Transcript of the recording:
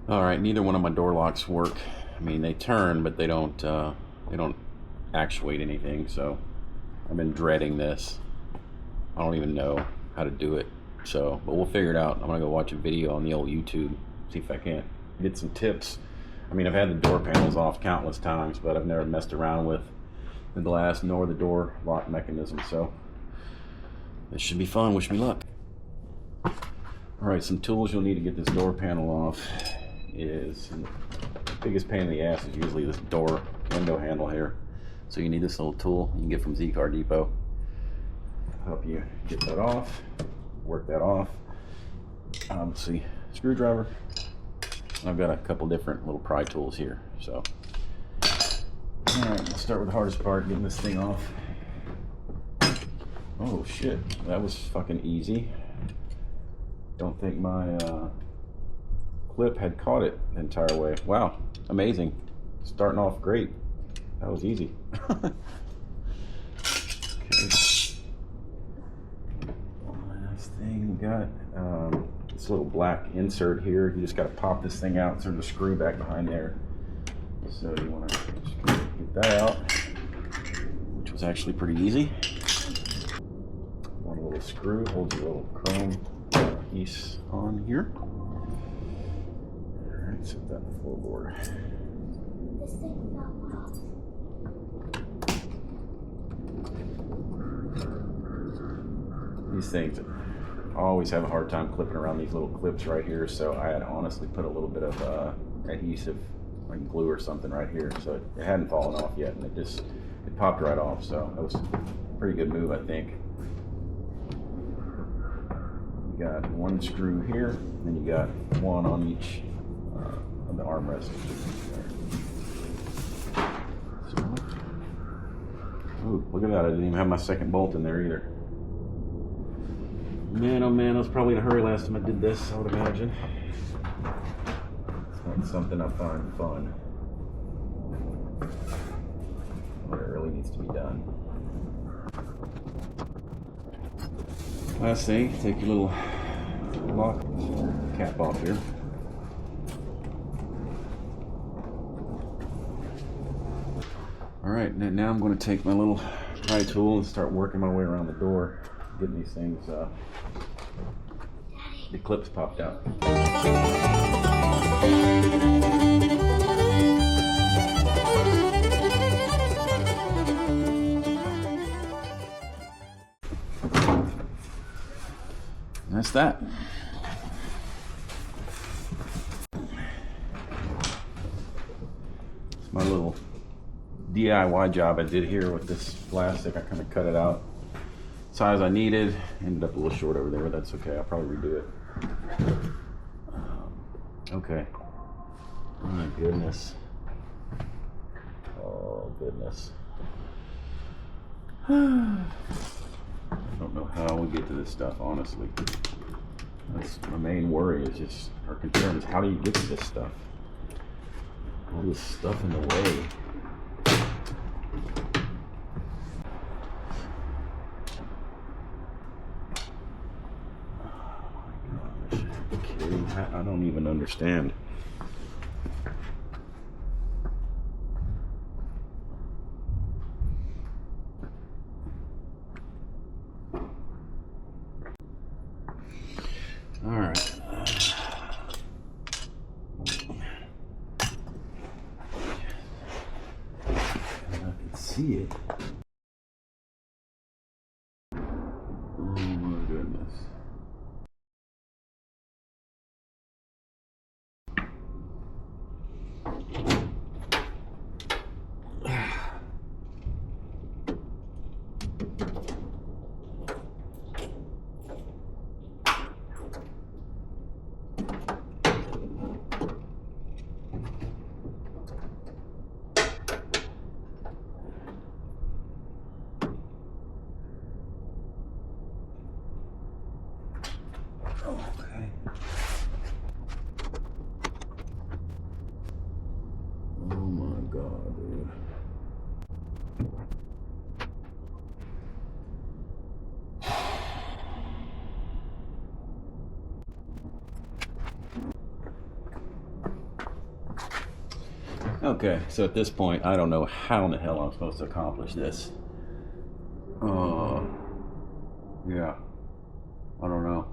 All right, neither one of my door locks work. I mean, they turn, but they don't actuate anything. So I've been dreading this. I don't even know how to do it. So, but we'll figure it out. I'm gonna go watch a video on the old YouTube, see if I can't get some tips. I mean, I've had the door panels off countless times, but I've never messed around with the glass nor the door lock mechanism. So this should be fun. Wish me luck. All right, some tools you'll need to get this door panel off is, and the biggest pain in the ass is usually this door window handle here. So you need this little tool you can get from Z-Car Depot. Help you get that off, work that off. Obviously, screwdriver. I've got a couple different little pry tools here. So, all right, let's start with the hardest part, getting this thing off. Oh shit, that was fucking easy. Don't think my clip had caught it the entire way. Wow, amazing. Starting off great. That was easy. Okay. Last thing we got, this little black insert here. You just got to pop this thing out. So there's a screw back behind there. So you want to get that out, which was actually pretty easy. One little screw holds a little chrome piece on here. Alright, set that in the floorboard. These things, I always have a hard time clipping around these little clips right here, so I had honestly put a little bit of adhesive, like glue or something right here, so it hadn't fallen off yet, and it popped right off, so that was a pretty good move, I think. You got one screw here, and then you got one on each of the armrests. So, ooh, look at that, I didn't even have my second bolt in there either. Man, oh man, I was probably in a hurry last time I did this, I would imagine. It's not something I find fun. But it really needs to be done. Last thing, take your little lock cap off here. Alright, now I'm going to take my little pry tool and start working my way around the door, getting these things, the clips popped out. And that's that. It's my little DIY job I did here with this plastic. I kind of cut it out size I needed. Ended up a little short over there, but that's okay. I'll probably redo it. Okay. Oh my goodness. Oh goodness. I don't know how we get to this stuff, honestly. That's my main worry, is just, our concern is, how do you get to this stuff? All this stuff in the way. I don't even understand. All right. I can see it. Oh my goodness. Okay, so at this point, I don't know how in the hell I'm supposed to accomplish this. Yeah, I don't know.